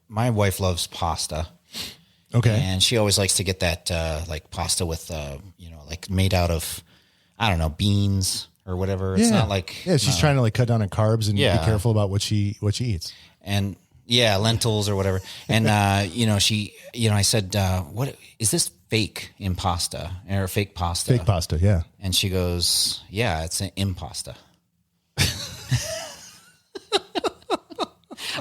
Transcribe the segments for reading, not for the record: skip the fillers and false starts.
My wife loves pasta. Okay. And she always likes to get that, like pasta with, like made out of, I don't know, beans or whatever. It's not like, she's trying to like cut down on carbs and be careful about what she eats. And lentils or whatever. And, I said, what is this fake impasta or fake pasta? Fake pasta. Yeah. And she goes, yeah, it's an impasta.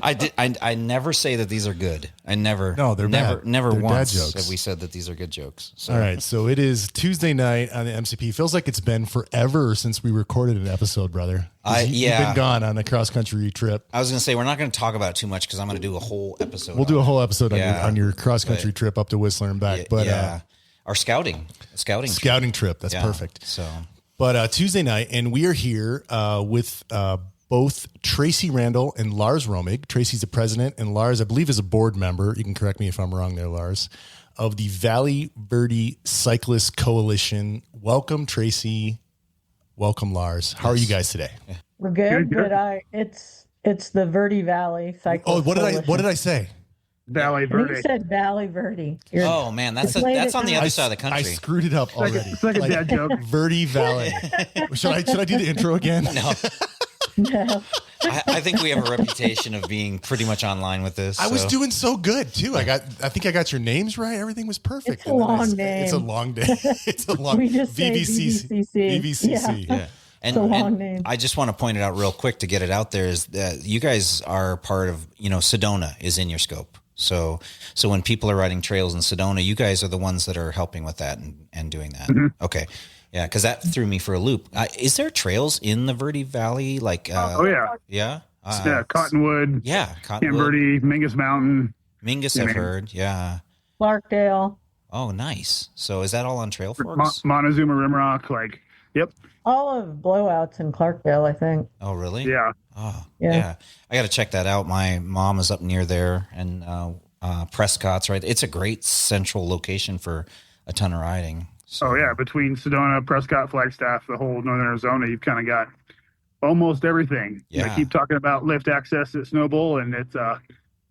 I never say that these are good. I never. No, they're bad. Never they're once bad jokes. have we said that these are good jokes. So. All right, so it is Tuesday night on the MCP. Feels like it's been forever since we recorded an episode, brother. You've been gone on a cross country trip. I was going to say we're not going to talk about it too much because I'm going to do a whole episode. We'll do a whole episode on your cross country trip up to Whistler and back. But our scouting trip. That's perfect. So, but Tuesday night, and we are here with. Both Tracy Randall and Lars Romig. Tracy's the president, and Lars, I believe, is a board member. You can correct me if I'm wrong there, Lars, of the Verde Cyclists Coalition. Welcome, Tracy. Welcome, Lars. How are you guys today? Yeah. We're good, but it's the Verde Valley Cyclists Coalition. What did I say? Valley Verde. You said Valley Verde. Man, that's on the other side of the country. I screwed it up already. It's like a dad joke. Verde Valley. Should I do the intro again? No. No. I think we have a reputation of being pretty much online with this. I was doing so good too. I think I got your names right. Everything was perfect. It's a long name. It's a long day. It's a long. We just VVCC. VVCC. Yeah. It's a long name. I just want to point it out real quick to get it out there is that you guys are part of, Sedona is in your scope. So when people are riding trails in Sedona, you guys are the ones that are helping with that and doing that. Mm-hmm. Okay. Yeah, because that threw me for a loop. Is there trails in the Verde Valley? Yeah. Yeah? Cottonwood. Yeah, Cottonwood. Verde, Mingus Mountain. Mingus, I've heard, yeah. Clarkdale. Oh, nice. So is that all on Trail Forks? Montezuma Rimrock, yep. All of Blowouts in Clarkdale, I think. Oh, really? Yeah. Oh, yeah. I got to check that out. My mom is up near there, and Prescott's right. It's a great central location for a ton of riding. So. Oh, yeah. Between Sedona, Prescott, Flagstaff, the whole northern Arizona, you've kind of got almost everything. Yeah. I keep talking about lift access at Snowbowl, and it's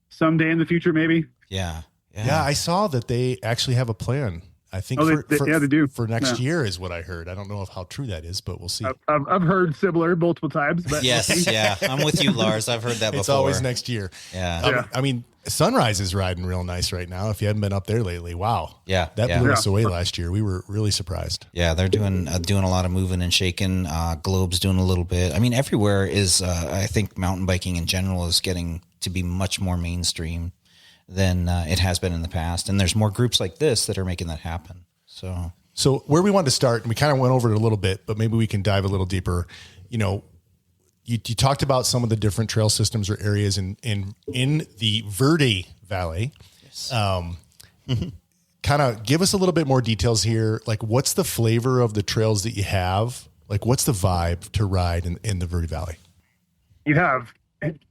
someday in the future, maybe. Yeah. Yeah, I saw that they actually have a plan. I think they do. For next year is what I heard. I don't know how true that is, but we'll see. I've heard similar multiple times. But yes, yeah. I'm with you, Lars. I've heard that before. It's always next year. Yeah. I mean, Sunrise is riding real nice right now. If you haven't been up there lately, wow. Yeah. That blew us away last year. We were really surprised. Yeah, they're doing a lot of moving and shaking. Globe's doing a little bit. I mean, everywhere is, I think mountain biking in general is getting to be much more mainstream than it has been in the past. And there's more groups like this that are making that happen. So where we wanted to start, and we kind of went over it a little bit, but maybe we can dive a little deeper. You talked about some of the different trail systems or areas in the Verde Valley. Yes. Kind of give us a little bit more details here. Like, what's the flavor of the trails that you have? Like, what's the vibe to ride in the Verde Valley? You have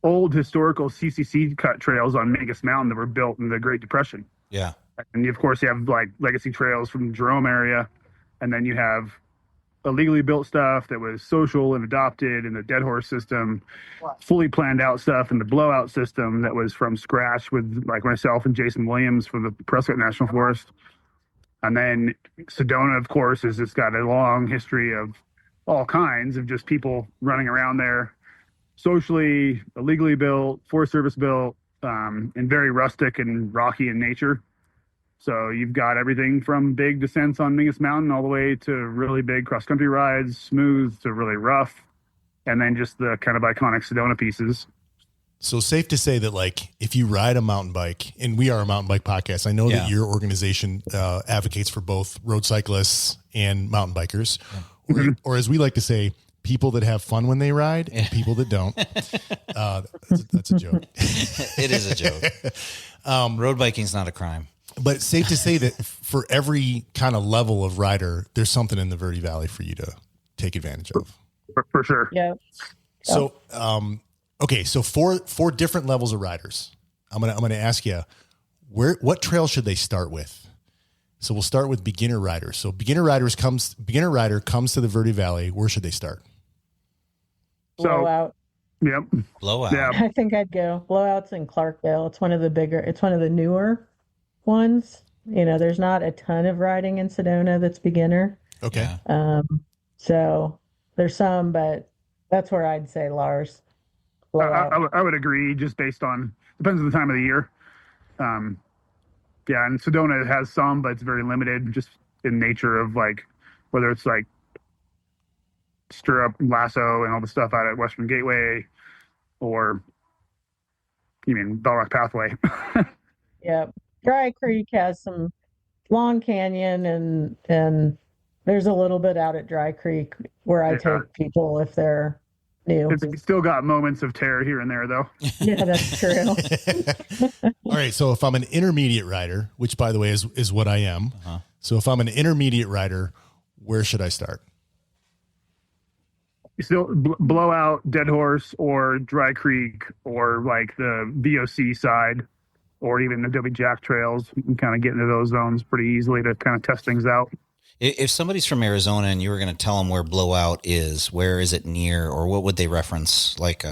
old historical CCC cut trails on Mingus Mountain that were built in the Great Depression. Yeah. And of course, you have legacy trails from the Jerome area. And then you have illegally built stuff that was social and adopted in the Dead Horse system, fully planned out stuff in the Blowout system that was from scratch with myself and Jason Williams from the Prescott National Forest. And then Sedona, of course, has just got a long history of all kinds of just people running around there, socially, illegally built, Forest Service built, and very rustic and rocky in nature. So you've got everything from big descents on Mingus Mountain all the way to really big cross-country rides, smooth to really rough, and then just the kind of iconic Sedona pieces. So safe to say that, if you ride a mountain bike, and we are a mountain bike podcast, I know that your organization advocates for both road cyclists and mountain bikers, or as we like to say, people that have fun when they ride and people that don't. That's a joke. It is a joke. Road biking is not a crime. But it's safe to say that for every kind of level of rider, there's something in the Verde Valley for you to take advantage of. For sure. Yeah. So, okay. So for different levels of riders, I'm going to ask you what trail should they start with? So we'll start with beginner riders. So beginner rider comes to the Verde Valley. Where should they start? Blowout. Yep. Blowout. Yeah. I think I'd go. Blowout's in Clarkdale. It's one of the newer ones. There's not a ton of riding in Sedona that's beginner. Okay. Yeah. So there's some, but that's where I'd say Lars. I would agree, just based on, depends on the time of the year. Yeah, and Sedona has some, but it's very limited, just in nature of like whether it's like stirrup, lasso, and all the stuff out at Western Gateway, or you mean Bell Rock Pathway. Yep. Dry Creek has some Long Canyon, and there's a little bit out at Dry Creek where I take people if they're new. It's still got moments of terror here and there, though. Yeah, that's true. All right. So if I'm an intermediate rider, which by the way is what I am. So if I'm an intermediate rider, where should I start? You still Blowout, Dead Horse, or Dry Creek, or like the VOC side, or even the Adobe Jack trails. You can kind of get into those zones pretty easily to kind of test things out. If somebody's from Arizona and you were going to tell them where Blowout is, where is it near, or what would they reference? Like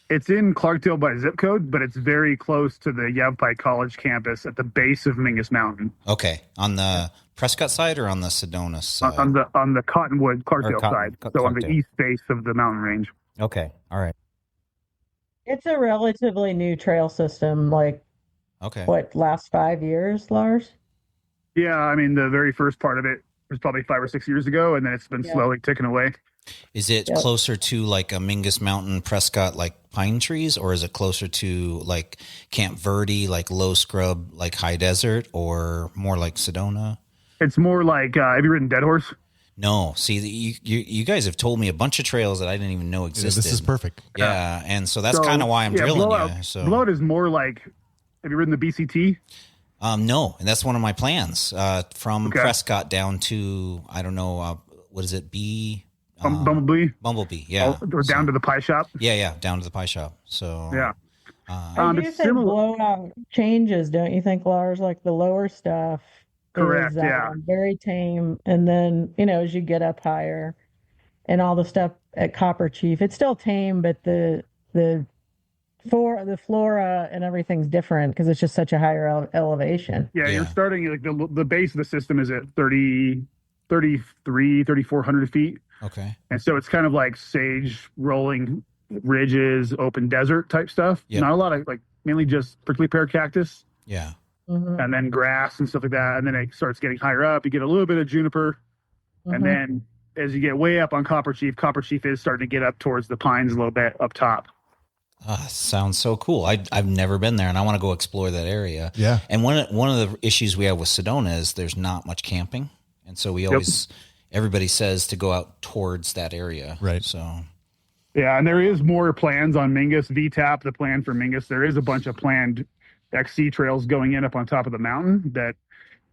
it's in Clarkdale by zip code, but it's very close to the Yavapai College campus at the base of Mingus Mountain. Okay, on the Prescott side or on the Sedona side? On the Cottonwood Clarkdale side, so on the east base of the mountain range. Okay, all right. It's a relatively new trail system, like last 5 years, Lars? Yeah, I mean, the very first part of it was probably 5 or 6 years ago, and then it's been slowly ticking away. Is it closer to like a Mingus Mountain, Prescott, like pine trees, or is it closer to like Camp Verde, like low scrub, like high desert, or more like Sedona? It's more like, have you ridden Dead Horse? No. See, you guys have told me a bunch of trails that I didn't even know existed. This is perfect. Yeah, and so that's kind of why I'm drilling Blowout, you. So Blowout is more like, have you ridden the BCT? No, and that's one of my plans. From Prescott down to, I don't know, what is it? Bumblebee? Bumblebee, yeah. Or down to the pie shop? Yeah, down to the pie shop. So yeah. You said Blowout changes, don't you think, Lars? Like the lower stuff correct, is very tame, and then as you get up higher, and all the stuff at Copper Chief, it's still tame, but the flora and everything's different because it's just such a higher elevation. Yeah, you're starting like the base of the system is at 3,400 feet. Okay. And so it's kind of like sage rolling ridges, open desert type stuff. Yep. Not a lot of mainly just prickly pear cactus. Yeah. Mm-hmm. And then grass and stuff like that. And then it starts getting higher up. You get a little bit of juniper. Mm-hmm. And then as you get way up on Copper Chief is starting to get up towards the pines a little bit up top. Sounds so cool. I've never been there, and I want to go explore that area. Yeah. And one of the issues we have with Sedona is there's not much camping, and so we always everybody says to go out towards that area. Right. So. Yeah, and there is more plans on Mingus. VTAP, the plan for Mingus, there is a bunch of planned XC trails going in up on top of the mountain that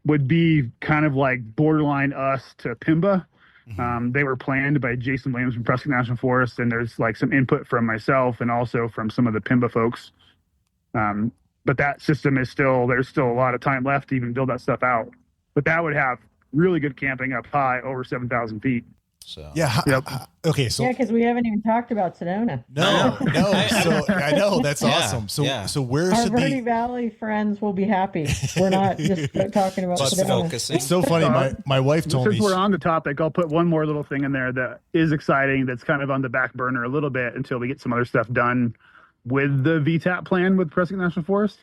would be kind of like borderline us to Pimba. Mm-hmm. They were planned by Jason Williams from Prescott National Forest, and there's like some input from myself and also from some of the Pimba folks. But that system is there's still a lot of time left to even build that stuff out. But that would have really good camping up high over 7,000 feet. So okay, so because we haven't even talked about Sedona. No. So I know that's awesome. So where our should Verde Valley friends will be happy. We're not just talking about Sedona. Focusing. It's so funny. My wife told me. Since we're on the topic, I'll put one more little thing in there that is exciting. That's kind of on the back burner a little bit until we get some other stuff done with the VTAP plan with Prescott National Forest.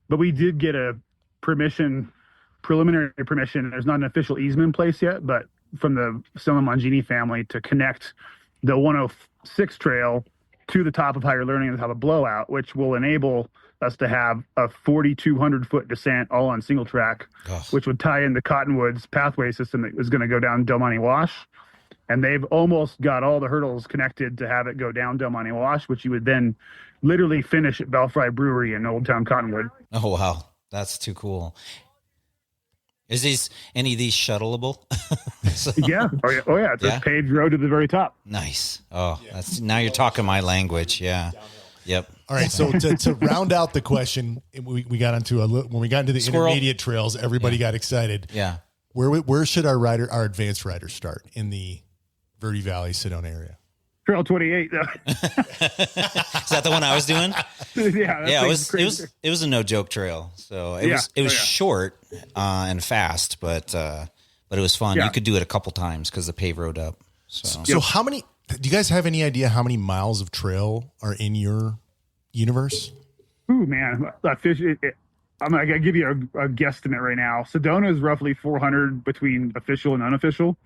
But we did get a preliminary permission. There's not an official easement in place yet, but from the Soma Mangini family to connect the 106 trail to the top of Higher Learning and the top of Blowout, which will enable us to have a 4,200 foot descent all on single track, which would tie in the Cottonwoods pathway system that was going to go down Del Monte Wash. And they've almost got all the hurdles connected to have it go down Del Monte Wash, which you would then literally finish at Belfry Brewery in Old Town Cottonwood. Oh, wow. That's too cool. Is any of these shuttleable? Yeah. Oh yeah. It's a paved road to the very top. Nice. Oh, now you're talking my language. Yeah. Yep. All right. So to round out the question, we got into when we got into the intermediate trails, everybody got excited. Yeah. Where should our advanced riders start in the Verde Valley Sedona area? Trail 28. Is that the one I was doing? Yeah, it was a no joke trail. So it was short and fast, but it was fun. Yeah. You could do it a couple times because the pave road up. So how many? Do you guys have any idea how many miles of trail are in your universe? Ooh, man, I'm gonna give you a guesstimate right now. Sedona is roughly 400 between official and unofficial.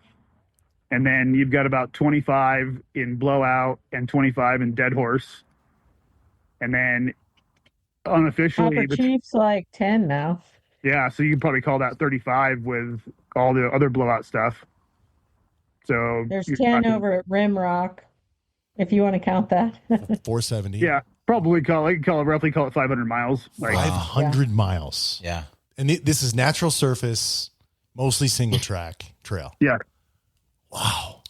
And then you've got about 25 in Blowout and 25 in Dead Horse. And then unofficially, Copper Chief's like 10 now. Yeah, so you can probably call that 35 with all the other Blowout stuff. So there's 10 over at Rimrock, if you want to count that. 470. Yeah, probably roughly call it 500 miles. Like 500 miles. Yeah. And this is natural surface, mostly single track trail. Yeah. Wow.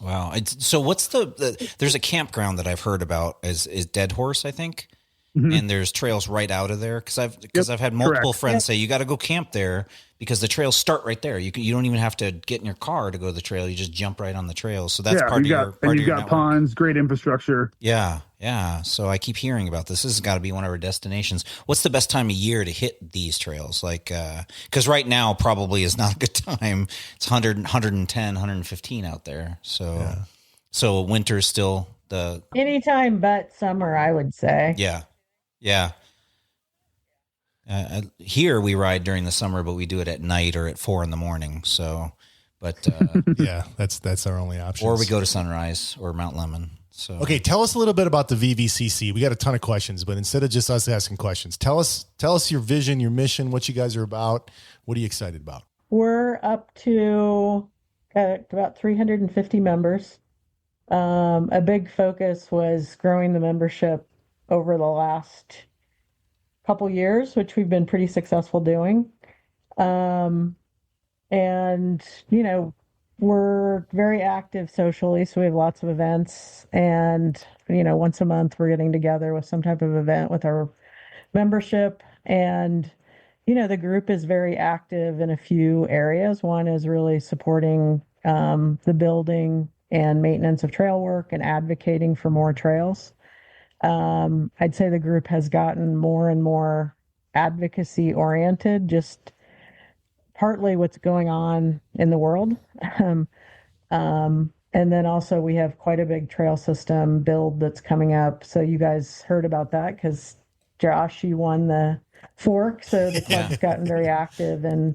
So what's there's a campground that I've heard about is Dead Horse, I think. Mm-hmm. And there's trails right out of there. Cause I've had multiple friends say, you got to go camp there because the trails start right there. You don't even have to get in your car to go to the trail. You just jump right on the trail. So that's part of your network. And you've got ponds, great infrastructure. Yeah. Yeah. So I keep hearing about this. This has got to be one of our destinations. What's the best time of year to hit these trails? Like, cause right now probably is not a good time. It's 100, 110, 115 out there. So winter's still anytime but summer, I would say. Yeah. Yeah. Here we ride during the summer, but we do it at night or at 4 a.m. So, but yeah, that's our only option. Or we go to Sunrise or Mount Lemon. So, okay, tell us a little bit about the VVCC. We got a ton of questions, but instead of just us asking questions, tell us your vision, your mission, what you guys are about. What are you excited about? We're up to about 350 members. A big focus was growing the membership over the last couple years, which we've been pretty successful doing. And, we're very active socially, so we have lots of events. And, once a month, we're getting together with some type of event with our membership. And, the group is very active in a few areas. One is really supporting the building and maintenance of trail work and advocating for more trails. I'd say the group has gotten more and more advocacy oriented, just partly what's going on in the world. And then also we have quite a big trail system build that's coming up. So you guys heard about that because Josh, you won the fork. So the club's gotten very active in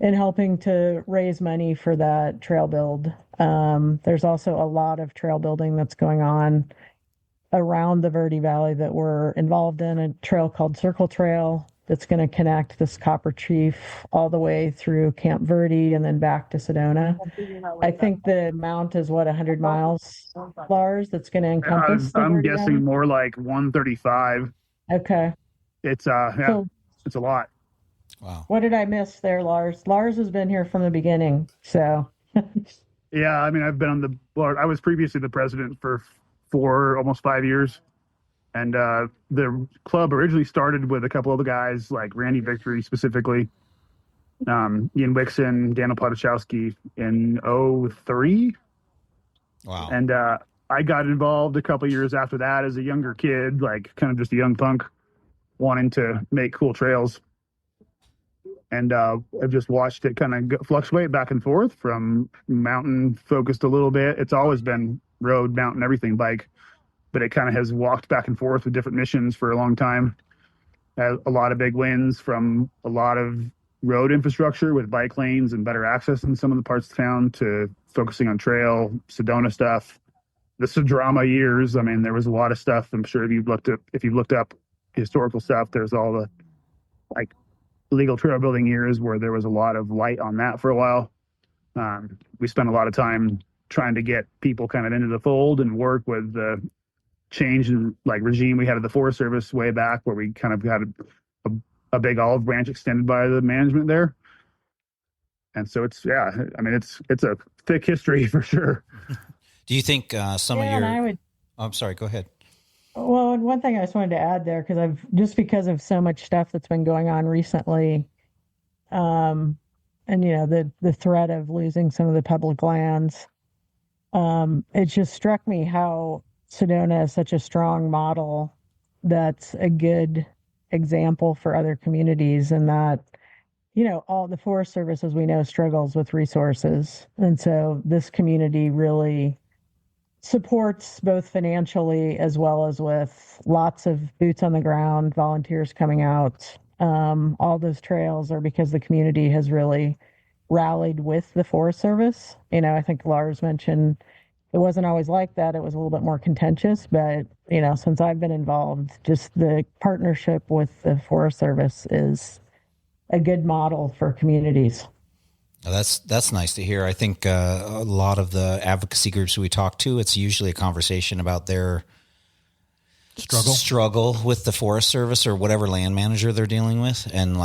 helping to raise money for that trail build. There's also a lot of trail building that's going on around the Verde Valley that we're involved in, a trail called Circle Trail that's going to connect this Copper Chief all the way through Camp Verde and then back to Sedona. I think the mount is 100 miles, Lars, that's going to encompass. I'm guessing more like 135. Okay. It's it's a lot. Wow. What did I miss there, Lars? Lars has been here from the beginning, so. Yeah, I mean, I've been on the board. I was previously the president for almost 5 years. And the club originally started with a couple other guys like Randy Victory specifically, Ian Wixon, Daniel Podachowski in 2003. Wow. And I got involved a couple years after that as a younger kid, like kind of just a young punk wanting to make cool trails. And I've just watched it kind of fluctuate back and forth from mountain focused a little bit. It's always been road, mountain, everything, bike. But it kind of has walked back and forth with different missions for a long time. A lot of big wins from a lot of road infrastructure with bike lanes and better access in some of the parts of town to focusing on trail, Sedona stuff. The Sedrama years, I mean, there was a lot of stuff. I'm sure if you've looked up historical stuff, there's all the like illegal trail building years where there was a lot of light on that for a while. We spent a lot of time trying to get people kind of into the fold and work with the change in like regime we had at the Forest Service way back where we kind of had a big olive branch extended by the management there. And so it's a thick history for sure. Do you think some of your, I'm sorry, go ahead. Well, and one thing I just wanted to add there, because of so much stuff that's been going on recently, and the threat of losing some of the public lands, it just struck me how Sedona is such a strong model that's a good example for other communities, and that, all the Forest Service, as we know, struggles with resources. And so this community really supports both financially as well as with lots of boots on the ground, volunteers coming out. All those trails are because the community has really rallied with the Forest Service. I think Lars mentioned it wasn't always like that. It was a little bit more contentious, but since I've been involved, just the partnership with the Forest Service is a good model for communities. That's nice to hear. I think a lot of the advocacy groups we talk to, it's usually a conversation about their struggle with the Forest Service or whatever land manager they're dealing with. And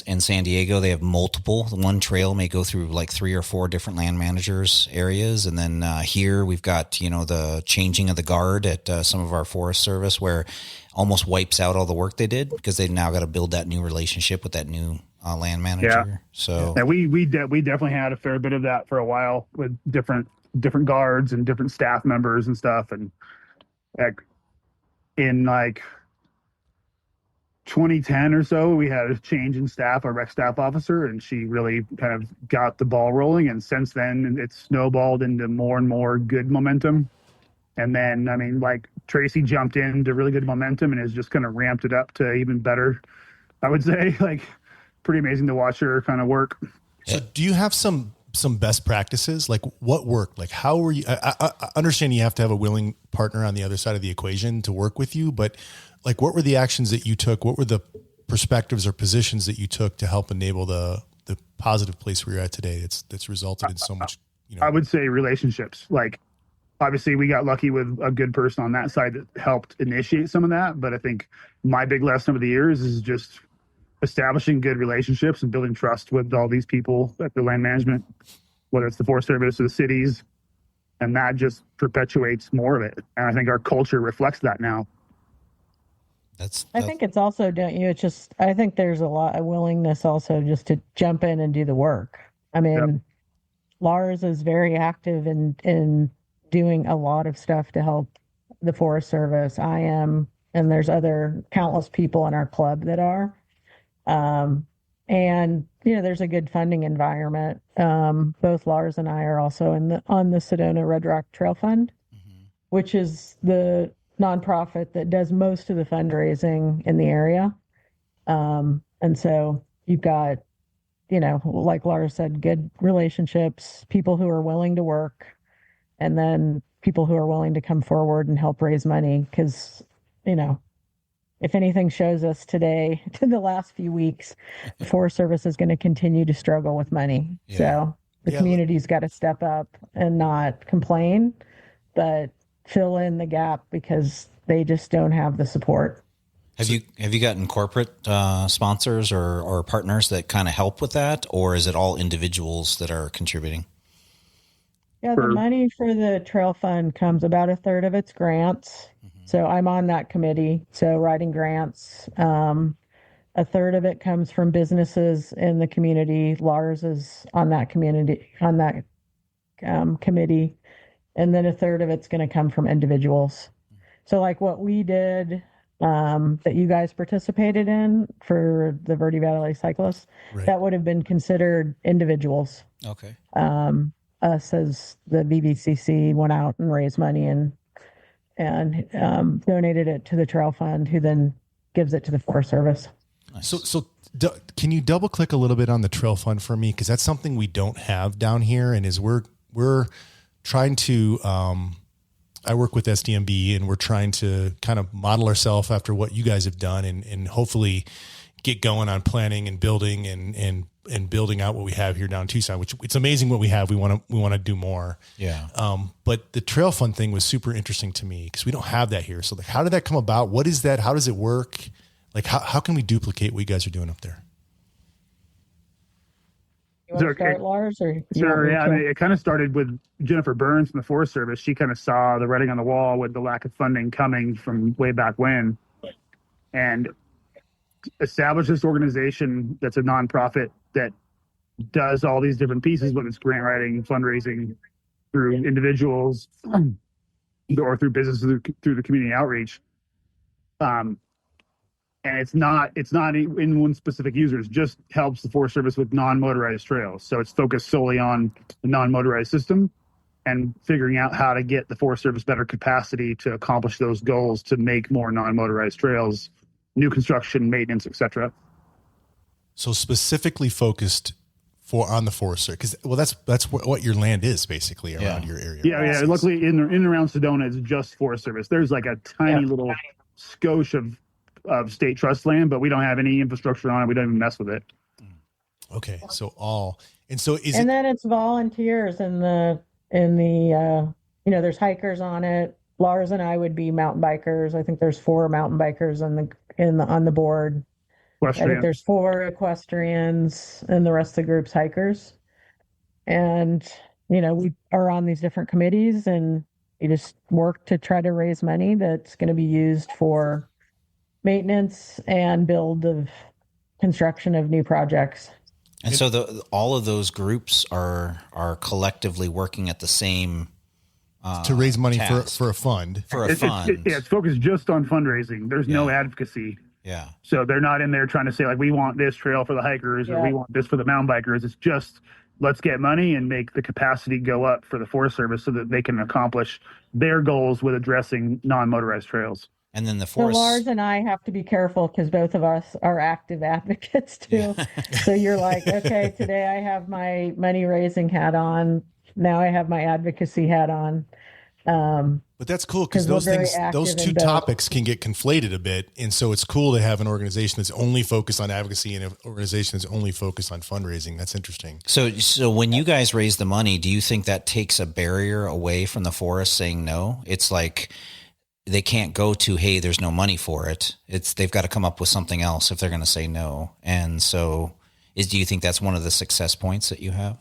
in San Diego, they have multiple. One trail may go through like 3 or 4 different land managers areas. And then here we've got, the changing of the guard at some of our Forest Service, where almost wipes out all the work they did because they've now got to build that new relationship with that new land manager. Yeah. So we definitely had a fair bit of that for a while with different guards and different staff members and stuff. And in 2010 or so, we had a change in staff, our rec staff officer, and she really kind of got the ball rolling. And since then, it's snowballed into more and more good momentum. And then, Tracy jumped into really good momentum and has just kind of ramped it up to even better, I would say. Pretty amazing to watch her kind of work. So do you have some best practices? Like, what worked? Like, how were you? I understand you have to have a willing partner on the other side of the equation to work with you, but what were the actions that you took? What were the perspectives or positions that you took to help enable the positive place where you're at today? That's resulted in so much, I would say relationships. Obviously we got lucky with a good person on that side that helped initiate some of that. But I think my big lesson over the years is just establishing good relationships and building trust with all these people at the land management, whether it's the Forest Service or the cities. And that just perpetuates more of it. And I think our culture reflects that now. I think it's also, don't you? It's just, I think there's a lot of willingness also just to jump in and do the work. Yep. Lars is very active in doing a lot of stuff to help the Forest Service. I am, and there's other countless people in our club that are. And there's a good funding environment. Both Lars and I are also on the Sedona Red Rock Trail Fund, which is the nonprofit that does most of the fundraising in the area. And so you've got, like Lars said, good relationships, people who are willing to work, and then people who are willing to come forward and help raise money. Because, if anything shows us today, in the last few weeks, the Forest Service is going to continue to struggle with money. Yeah. So the community's got to step up and not complain, but fill in the gap because they just don't have the support. Have you gotten corporate sponsors or partners that kind of help with that, or is it all individuals that are contributing? Yeah, the money for the trail fund comes about a third of its grants. So I'm on that committee. So writing grants, a third of it comes from businesses in the community. Lars is on that community, committee. And then a third of it's going to come from individuals. So what we did, that you guys participated in for the Verde Valley Cyclists, right, that would have been considered individuals. Okay. Us as the VVCC went out and raised money and donated it to the trail fund, who then gives it to the Forest Service. Nice. So can you double click a little bit on the trail fund for me? Cause that's something we don't have down here. And as we're trying to, I work with SDMB and we're trying to kind of model ourselves after what you guys have done and hopefully get going on planning and building and building out what we have here down in Tucson, which it's amazing what we have. We want to do more. Yeah. But the trail fund thing was super interesting to me because we don't have that here. So how did that come about? What is that? How does it work? How can we duplicate what you guys are doing up there? You want to start, Lars? Or sure, yeah. It kind of started with Jennifer Burns from the Forest Service. She kind of saw the writing on the wall with the lack of funding coming from way back when, and established this organization that's a nonprofit that does all these different pieces, whether it's grant writing, fundraising through individuals, or through businesses through the community outreach. And it's not in one specific user. It just helps the Forest Service with non-motorized trails. So it's focused solely on the non-motorized system and figuring out how to get the Forest Service better capacity to accomplish those goals, to make more non-motorized trails, new construction, maintenance, etc. So specifically focused on the Forest Service, because that's what your land is basically around your area. Yeah. Luckily, in and around Sedona, it's just Forest Service. There's like a tiny little skosh of state trust land, but we don't have any infrastructure on it. We don't even mess with it. Okay, then it's volunteers in the there's hikers on it. Lars and I would be mountain bikers. I think there's 4 mountain bikers on the board. I think there's 4 equestrians, and the rest of the group's hikers. And we are on these different committees, and we just work to try to raise money that's going to be used for maintenance and build of construction of new projects. And so all of those groups are collectively working at the same to raise money for a fund. It's focused just on fundraising. There's no advocacy. Yeah. So they're not in there trying to say like, we want this trail for the hikers or we want this for the mountain bikers. It's just, let's get money and make the capacity go up for the Forest Service so that they can accomplish their goals with addressing non-motorized trails. And then the forest. So Lars and I have to be careful because both of us are active advocates too. Yeah. So you're like, okay, today I have my money raising hat on. Now I have my advocacy hat on. But that's cool because those two topics can get conflated a bit. And so it's cool to have an organization that's only focused on advocacy and an organization that's only focused on fundraising. That's interesting. So when you guys raise the money, do you think that takes a barrier away from the forest saying no? It's like, they can't go to, hey, there's no money for it. They've got to come up with something else if they're going to say no. And so do you think that's one of the success points that you have?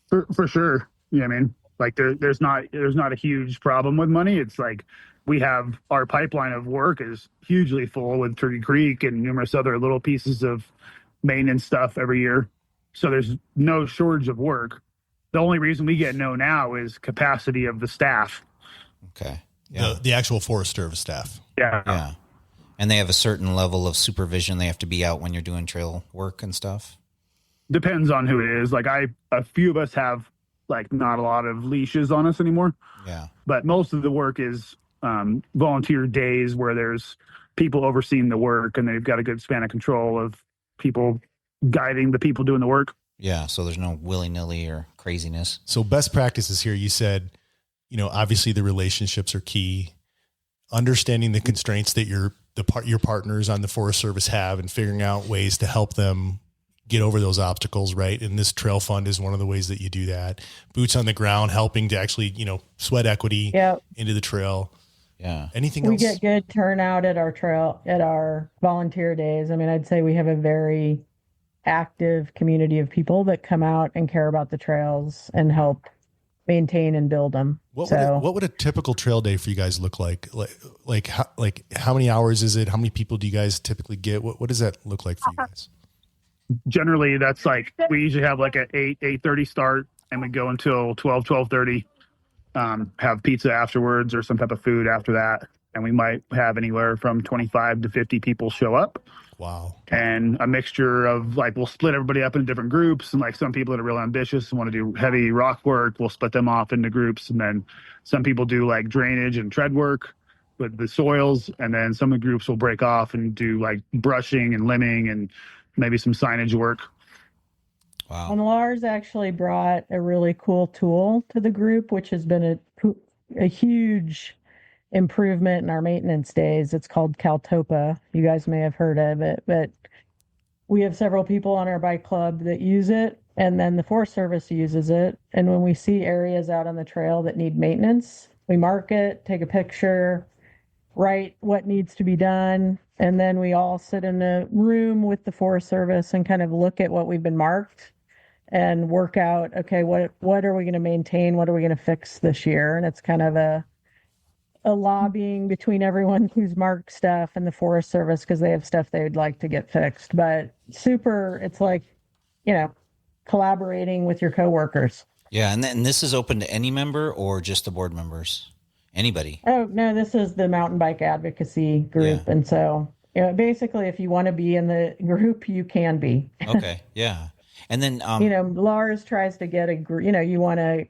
For sure. Yeah. I mean, like there's not a huge problem with money. It's like we have our pipeline of work is hugely full with Turkey Creek and numerous other little pieces of maintenance stuff every year. So there's no shortage of work. The only reason we get no now is capacity of the staff. Okay. Yeah. The actual Forest Service staff. Yeah. And they have a certain level of supervision. They have to be out when you're doing trail work and stuff. Depends on who it is. Like a few of us have like not a lot of leashes on us anymore. Yeah. But most of the work is volunteer days where there's people overseeing the work and they've got a good span of control of people guiding the people doing the work. Yeah. So there's no willy-nilly or craziness. So best practices here, you said, obviously the relationships are key. Understanding the constraints that your partners on the Forest Service have and figuring out ways to help them get over those obstacles, right? And this trail fund is one of the ways that you do that. Boots on the ground, helping to actually, sweat equity into the trail. Yeah. Anything else? We get good turnout at our volunteer days. I mean, I'd say we have a very active community of people that come out and care about the trails and help maintain and build them. What would a typical trail day for you guys look like? Like how many hours is it? How many people do you guys typically get? What does that look like for you guys? Generally, that's like, we usually have like an 8:30 start and we go until 12:30. Have pizza afterwards or some type of food after that. And we might have anywhere from 25 to 50 people show up. Wow. And a mixture of like, we'll split everybody up into different groups. And like some people that are real ambitious and want to do heavy rock work, we'll split them off into groups. And then some people do like drainage and tread work with the soils. And then some of the groups will break off and do like brushing and limbing and maybe some signage work. Wow. And Lars actually brought a really cool tool to the group, which has been a huge improvement in our maintenance days. It's called Caltopa. You guys may have heard of it, but we have several people on our bike club that use it, and then the Forest Service uses it. And when we see areas out on the trail that need maintenance, we mark it, take a picture, write what needs to be done, and then we all sit in a room with the Forest Service and kind of look at what we've been marked and work out, okay, what are we going to maintain? What are we going to fix this year? And it's kind of a lobbying between everyone who's marked stuff and the Forest Service because they have stuff they would like to get fixed. But it's like, collaborating with your coworkers. Yeah. And this is open to any member or just the board members? Anybody? Oh, no, this is the mountain bike advocacy group. Yeah. And so, basically, if you want to be in the group, you can be. Okay. Yeah. And then, Lars tries to get a group, you want a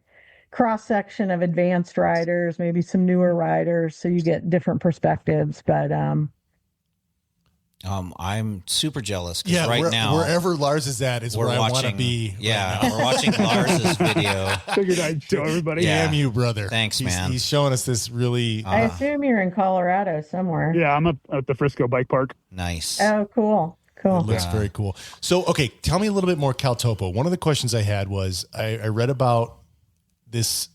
cross section of advanced riders, maybe some newer riders, so you get different perspectives. But I'm super jealous because now wherever Lars is at is where I want to be. Yeah, we're watching Lars's video. Figured I'd show everybody. Damn you, brother! Thanks, man. He's showing us this really. I assume you're in Colorado somewhere. Yeah, I'm up at the Frisco Bike Park. Nice. Oh, cool. Cool. It looks very cool. So, okay, tell me a little bit more Caltopo. One of the questions I had was I read about this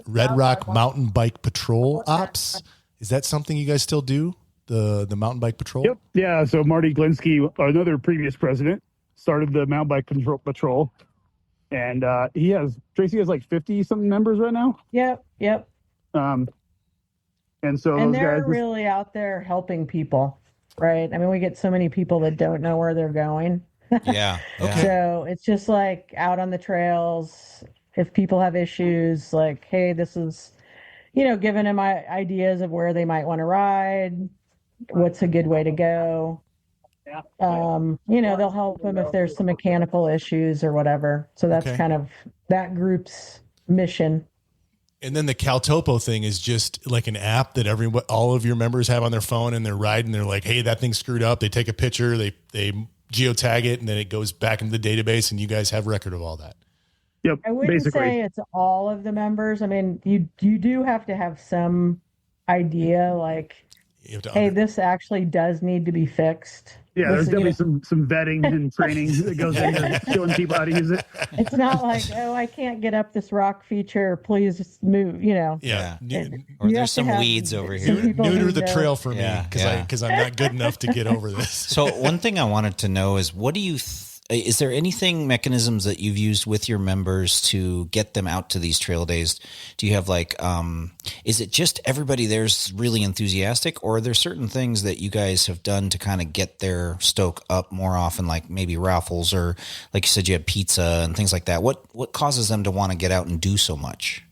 Red Rock Mountain Bike Patrol ops. Is that something you guys still do? The mountain bike patrol? Yep. Yeah. So Marty Glinsky, another previous president, started the mountain bike patrol. And Tracy has like 50 something members right now. Yep. And so and those they're guys really out there helping people, right? I mean, we get so many people that don't know where they're going. Yeah. Okay. So it's just like out on the trails. If people have issues, like, hey, this is, giving them ideas of where they might want to ride. What's a good way to go? They'll help them if there's some mechanical issues or whatever. So that's kind of that group's mission. And then the Caltopo thing is just like an app that all of your members have on their phone, and they're riding. They're like, hey, that thing's screwed up. They take a picture, they geotag it, and then it goes back into the database, and you guys have record of all that. Yep. I wouldn't say it's all of the members. I mean, you do have to have some idea, like, hey, this actually does need to be fixed. Yeah, there's definitely some vetting and training that goes into showing people how to use it. It's not like, I can't get up this rock feature. Please just move, Yeah. Or there's some weeds over here. Neuter the trail for me because I'm not good enough to get over this. So one thing I wanted to know is, what do you is there mechanisms that you've used with your members to get them out to these trail days? Do you have is it just everybody there's really enthusiastic, or are there certain things that you guys have done to kind of get their stoke up more often, like maybe raffles, or like you said, you had pizza and things like that? What causes them to want to get out and do so much?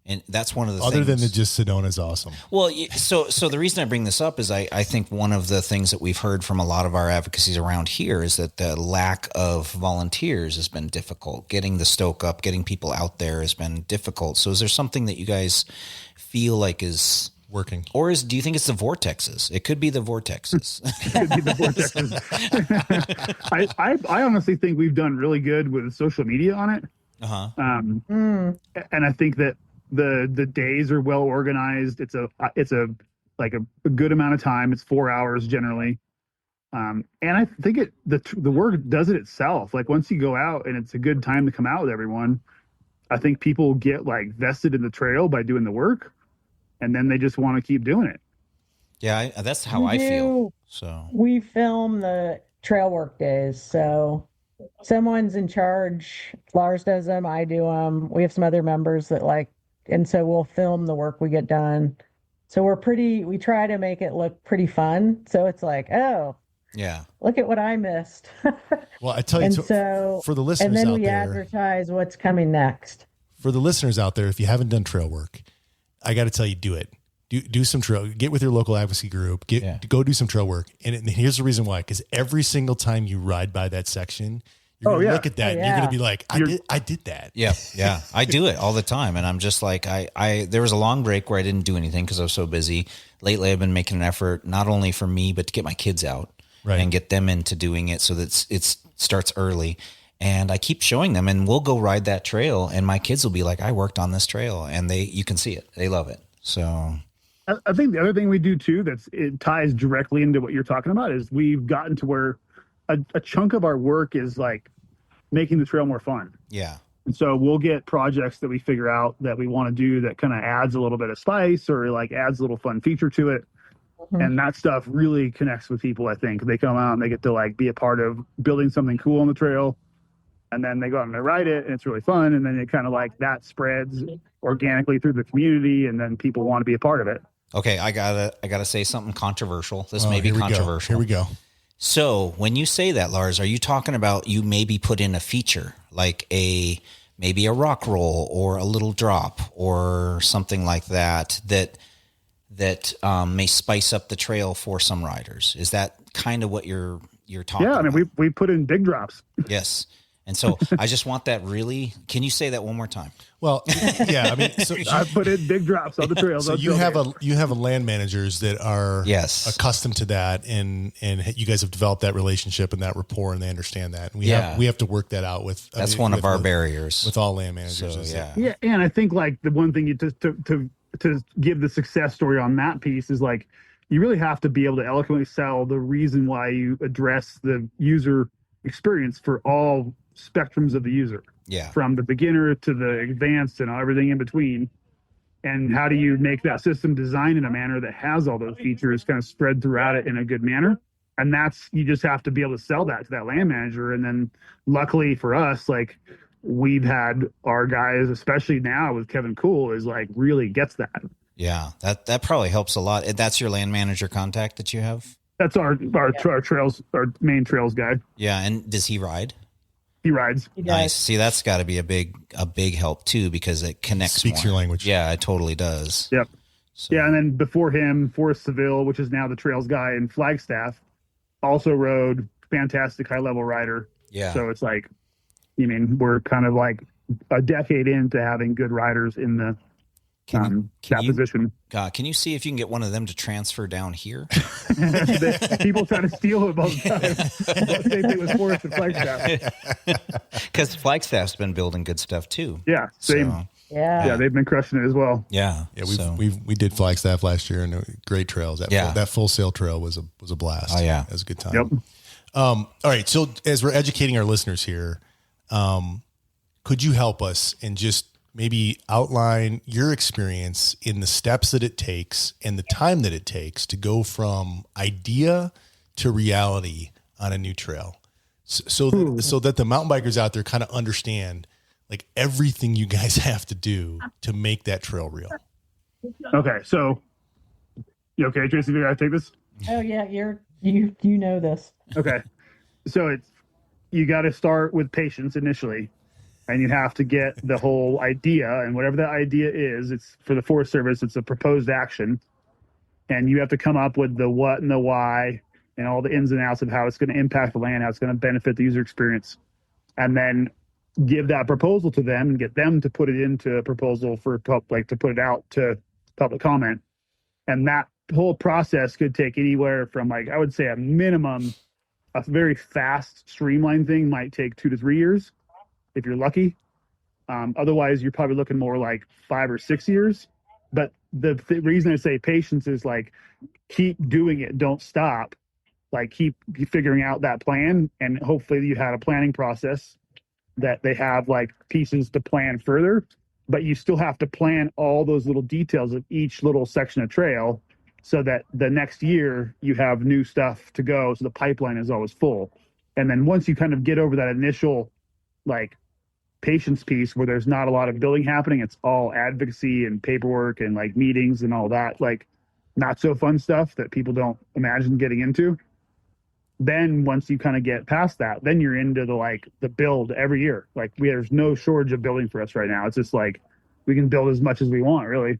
And that's one of the other things. than just Sedona's awesome. Well, so the reason I bring this up is I think one of the things that we've heard from a lot of our advocacies around here is that the lack of volunteers has been difficult. Getting the stoke up, getting people out there has been difficult. So is there something that you guys feel like is working? Or do you think it's the vortexes? It could be the vortexes. It could be the vortexes. I honestly think we've done really good with social media on it. Uh-huh. And I think that the days are well organized. It's a good amount of time. It's 4 hours generally. And I think the work does it itself. Like, once you go out and it's a good time to come out with everyone, I think people get vested in the trail by doing the work, and then they just want to keep doing it. Yeah, that's how I feel. So we film the trail work days. So someone's in charge. Lars does them. I do them. We have some other members that and so we'll film the work we get done. So we try to make it look pretty fun. So it's like, oh, yeah, look at what I missed. Well, I tell you, so for the listeners out there, and then we advertise what's coming next. For the listeners out there, if you haven't done trail work, I got to tell you, do it. Do some trail. Get with your local advocacy group. Go do some trail work. And here's the reason why: because every single time you ride by that section, you're gonna look at that and you're gonna be like, I did that. Yeah. I do it all the time. And I'm just like, there was a long break where I didn't do anything because I was so busy. Lately, I've been making an effort, not only for me, but to get my kids out and get them into doing it so that it starts early. And I keep showing them, and we'll go ride that trail, and my kids will be like, I worked on this trail, and you can see it. They love it. So I think the other thing we do too, it ties directly into what you're talking about, is we've gotten to where a chunk of our work is making the trail more fun. Yeah. And so we'll get projects that we figure out that we want to do that kind of adds a little bit of spice or adds a little fun feature to it. Mm-hmm. And that stuff really connects with people. I think they come out and they get to be a part of building something cool on the trail. And then they go out and they ride it, and it's really fun. And then it kind of that spreads organically through the community, and then people want to be a part of it. Okay. I gotta say something controversial. This may be controversial. Here we go. So when you say that, Lars, are you talking about you maybe put in a feature, like a maybe a rock roll or a little drop or something like that may spice up the trail for some riders. Is that kind of what you're talking about? Yeah, I mean, we put in big drops. Yes. And so I just want that really, can you say that one more time? Well, yeah, I mean, so I put in big drops on the trails. So you have a land managers that are accustomed to that, and you guys have developed that relationship and that rapport, and they understand that. And we have to work that out with. That's one of our barriers with all land managers. So, yeah, and I think like the one thing to give the success story on that piece is like you really have to be able to eloquently sell the reason why you address the user experience for all spectrums of the user. Yeah. From the beginner to the advanced and everything in between. And how do you make that system designed in a manner that has all those features kind of spread throughout it in a good manner? And that's, you just have to be able to sell that to that land manager. And then luckily for us, like we've had our guys, especially now with Kevin Cool, is like really gets that. Yeah. That probably helps a lot. That's your land manager contact that you have? That's our trails, our main trails guy. Yeah. And does he ride? He rides. Nice. See, that's got to be a big help too, because it connects. Speaks more. Your language. Yeah, it totally does. Yep. So. Yeah, and then before him, Forrest Seville, which is now the trails guy in Flagstaff, also rode. Fantastic high level rider. Yeah. So it's like, I mean, we're kind of like a decade into having good riders in the position. Can you see if you can get one of them to transfer down here? People try to steal him all the time. Same thing with Forrest and Flagstaff. Because Flagstaff's been building good stuff too. Yeah, same. So, yeah, they've been crushing it as well. Yeah, we did Flagstaff last year, and great trails. That full sail trail was a blast. Oh yeah, it was a good time. Yep. All right, so as we're educating our listeners here, could you help us and just maybe outline your experience in the steps that it takes and the time that it takes to go from idea to reality on a new trail, so that the mountain bikers out there kind of understand like everything you guys have to do to make that trail real. Okay, so you okay, Tracy? Do I take this? Oh yeah, you know this. Okay, so you got to start with patience initially. And you have to get the whole idea, and whatever that idea is, it's for the Forest Service, it's a proposed action. And you have to come up with the what and the why and all the ins and outs of how it's going to impact the land, how it's going to benefit the user experience. And then give that proposal to them and get them to put it into a proposal for to put it out to public comment. And that whole process could take anywhere from I would say a minimum, a very fast streamlined thing might take 2 to 3 years. If you're lucky. Otherwise, you're probably looking more like 5 or 6 years. But the reason I say patience is keep doing it. Don't stop. Keep figuring out that plan. And hopefully you had a planning process that they have pieces to plan further. But you still have to plan all those little details of each little section of trail so that the next year you have new stuff to go. So the pipeline is always full. And then once you kind of get over that initial patience piece where there's not a lot of building happening, it's all advocacy and paperwork and meetings and all that not so fun stuff that people don't imagine getting into. Then once you kind of get past that, then you're into the build every year. There's no shortage of building for us right now. It's just we can build as much as we want, really.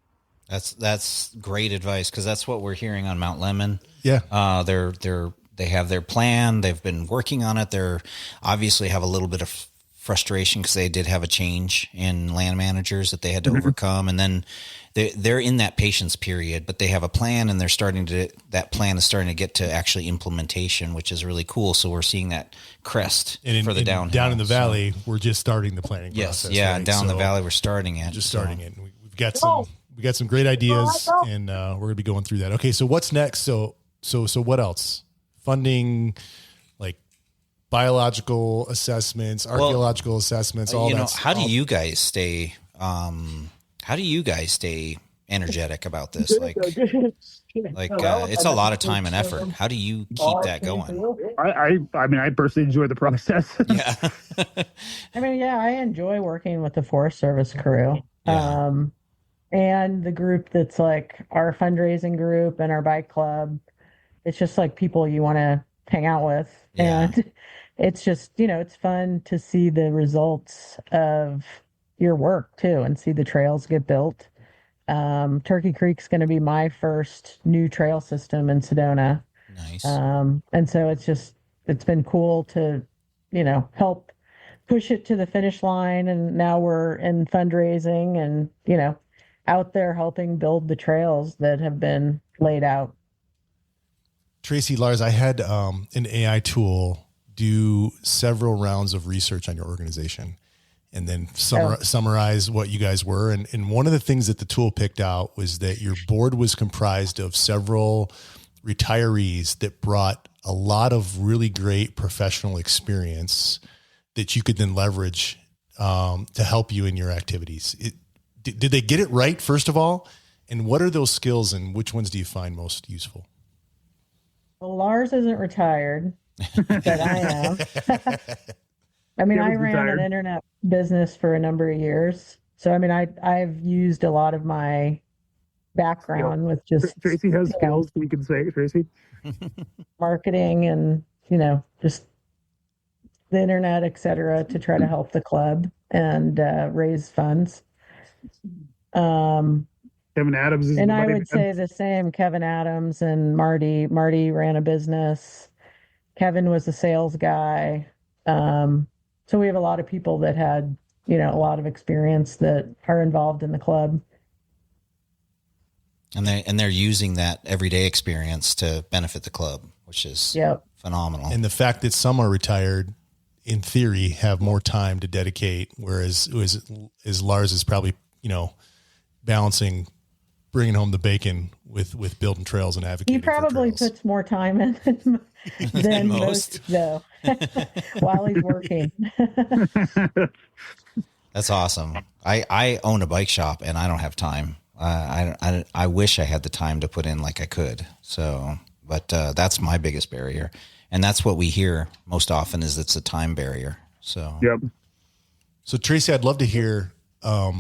That's great advice, because that's what we're hearing on Mount Lemmon. Yeah. They have their plan. They've been working on it. They're obviously have a little bit of frustration because they did have a change in land managers that they had to overcome. And then they're in that patience period, but they have a plan, and that plan is starting to get to actually implementation, which is really cool. So we're seeing that crest for the downhill. Down in the valley, we're just starting the planning process. Yeah. Right? Down the valley, we're starting it. We've got some great ideas, and we're going to be going through that. Okay. So what's next? So what else? Funding, biological assessments, archaeological assessments, all that. How do you guys stay energetic about this? It's a lot of time and effort. How do you keep that going? I personally enjoy the process. Yeah. I enjoy working with the Forest Service crew. Yeah. And the group that's our fundraising group and our bike club. It's just people you want to hang out with. Yeah. And it's just, it's fun to see the results of your work too and see the trails get built. Turkey Creek's going to be my first new trail system in Sedona. Nice. And so it's been cool to, help push it to the finish line. And now we're in fundraising and, out there helping build the trails that have been laid out. Tracy, Lars, I had an AI tool do several rounds of research on your organization and then summarize what you guys were. And one of the things that the tool picked out was that your board was comprised of several retirees that brought a lot of really great professional experience that you could then leverage to help you in your activities. Did they get it right, first of all? And what are those skills and which ones do you find most useful? Well, Lars isn't retired, but I am. I mean, I ran an internet business for a number of years. So, I mean, I've used a lot of my background with just Tracy has skills, you can say, Tracy. Marketing and, just the internet, et cetera, to try to help the club and raise funds. Kevin Adams is and I would say the same. Kevin Adams and Marty ran a business. Kevin was a sales guy. So we have a lot of people that had, a lot of experience that are involved in the club. And they're using that everyday experience to benefit the club, which is phenomenal. And the fact that some are retired, in theory, have more time to dedicate, whereas Lars is probably, balancing bringing home the bacon with building trails and advocating. He probably puts more time in than most, though, while he's working. That's awesome. I own a bike shop and I don't have time. I wish I had the time to put in like I could. So, but that's my biggest barrier. And that's what we hear most often is it's a time barrier. So, yep. So Tracy, I'd love to hear, or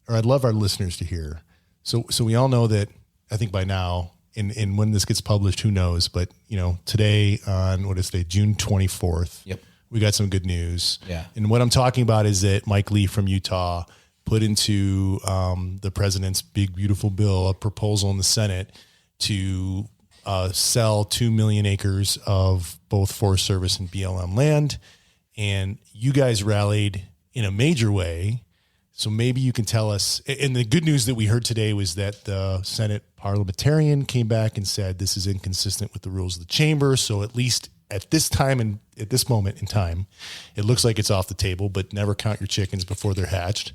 I'd love our listeners to hear. So we all know that, I think by now, and when this gets published, who knows, but today on June 24th, yep, we got some good news. Yeah. And what I'm talking about is that Mike Lee from Utah put into the president's big, beautiful bill, a proposal in the Senate to sell 2 million acres of both Forest Service and BLM land. And you guys rallied in a major way. So maybe you can tell us, and the good news that we heard today was that the Senate parliamentarian came back and said this is inconsistent with the rules of the chamber. So at least at this time and at this moment in time, it looks like it's off the table, but never count your chickens before they're hatched.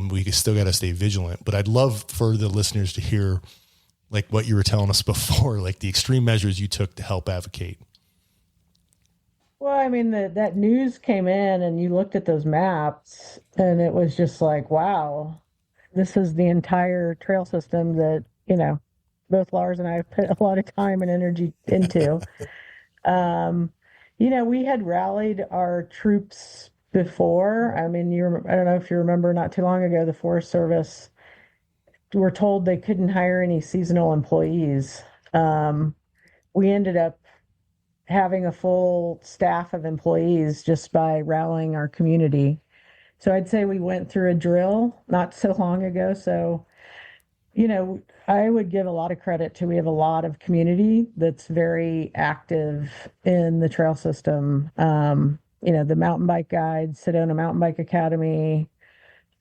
We still got to stay vigilant, but I'd love for the listeners to hear like what you were telling us before, like the extreme measures you took to help advocate. Well, I mean, that news came in and you looked at those maps and it was just like, wow, this is the entire trail system that, both Lars and I put a lot of time and energy into. We had rallied our troops before. I mean, I don't know if you remember, not too long ago, the Forest Service were told they couldn't hire any seasonal employees. We ended up having a full staff of employees just by rallying our community. So I'd say we went through a drill not so long ago. So, I would give a lot of credit to, we have a lot of community that's very active in the trail system. The mountain bike guides, Sedona Mountain Bike Academy,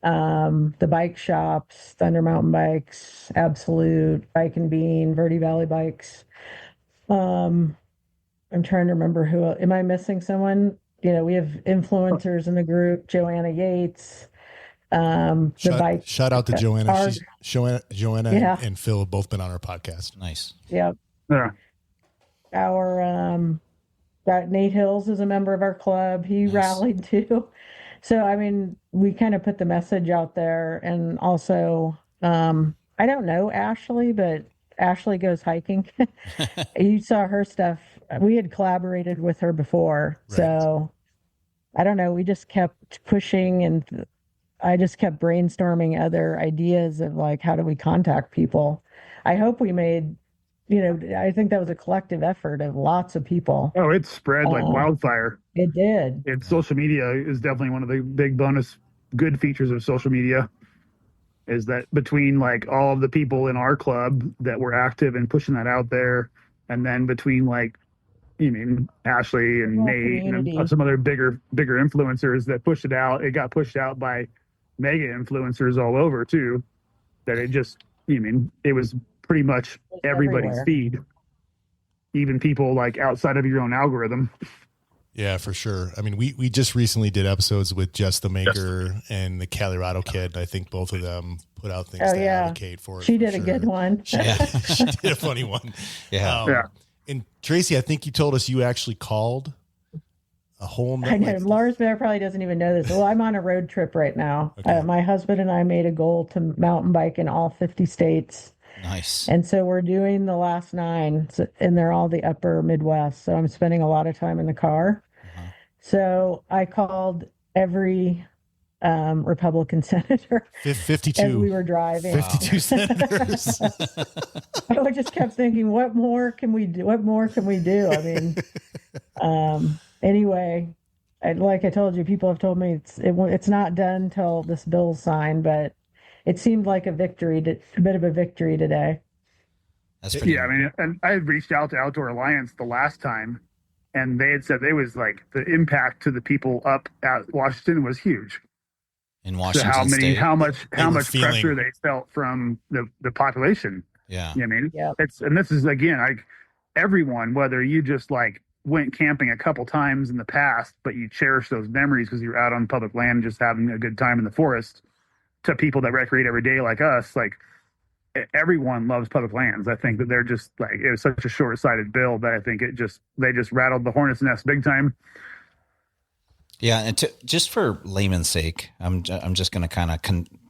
the bike shops, Thunder Mountain Bikes, Absolute, Bike and Bean, Verde Valley Bikes. I'm trying to remember who, am I missing someone? We have influencers in the group, Joanna Yates, shout out to Joanna. Joanna and Phil have both been on our podcast. Nice. Yep. Yeah. Our, Nate Hills is a member of our club. He rallied too. So, I mean, we kind of put the message out there, and also, I don't know Ashley, but Ashley goes hiking. You saw her stuff. We had collaborated with her before. Right. So I don't know. We just kept pushing, and I just kept brainstorming other ideas of like, how do we contact people? I hope we made, I think that was a collective effort of lots of people. Oh, it spread like wildfire. It did. Social media is definitely one of the big bonus good features of social media is that between like all of the people in our club that were active and pushing that out there, and then between like, Ashley and Nate and some other bigger influencers that pushed it out, it got pushed out by mega influencers all over too, that it just, it was pretty much everybody's feed, even people like outside of your own algorithm. Yeah, for sure. I mean, we just recently did episodes with Jess the Maker and the Colorado Kid. I think both of them put out things to advocate for it. She did a good one. She did a funny one. Yeah. And Tracy, I think you told us you actually called a home. I know. Lars probably doesn't even know this. Well, I'm on a road trip right now. Okay. My husband and I made a goal to mountain bike in all 50 states. Nice. And so we're doing the last 9, and they're all the upper Midwest. So I'm spending a lot of time in the car. So I called every Republican senator 52 as we were driving. 52 senators. I just kept thinking, what more can we do? I mean, anyway, like I told you, people have told me it's not done till this bill's signed, but it seemed like a bit of a victory today. That's pretty I mean, and I had reached out to Outdoor Alliance the last time, and they had said it was like the impact to the people up at Washington was huge. In Washington State, how much pressure they felt from the population. Yeah, and this is again like everyone, whether you just like went camping a couple times in the past, but you cherish those memories because you're out on public land just having a good time in the forest, to people that recreate every day like us, like everyone loves public lands. I think that they're just like, it was such a short-sighted bill that I think they just rattled the hornet's nest big time. Yeah, and just for layman's sake, I'm just going to kind of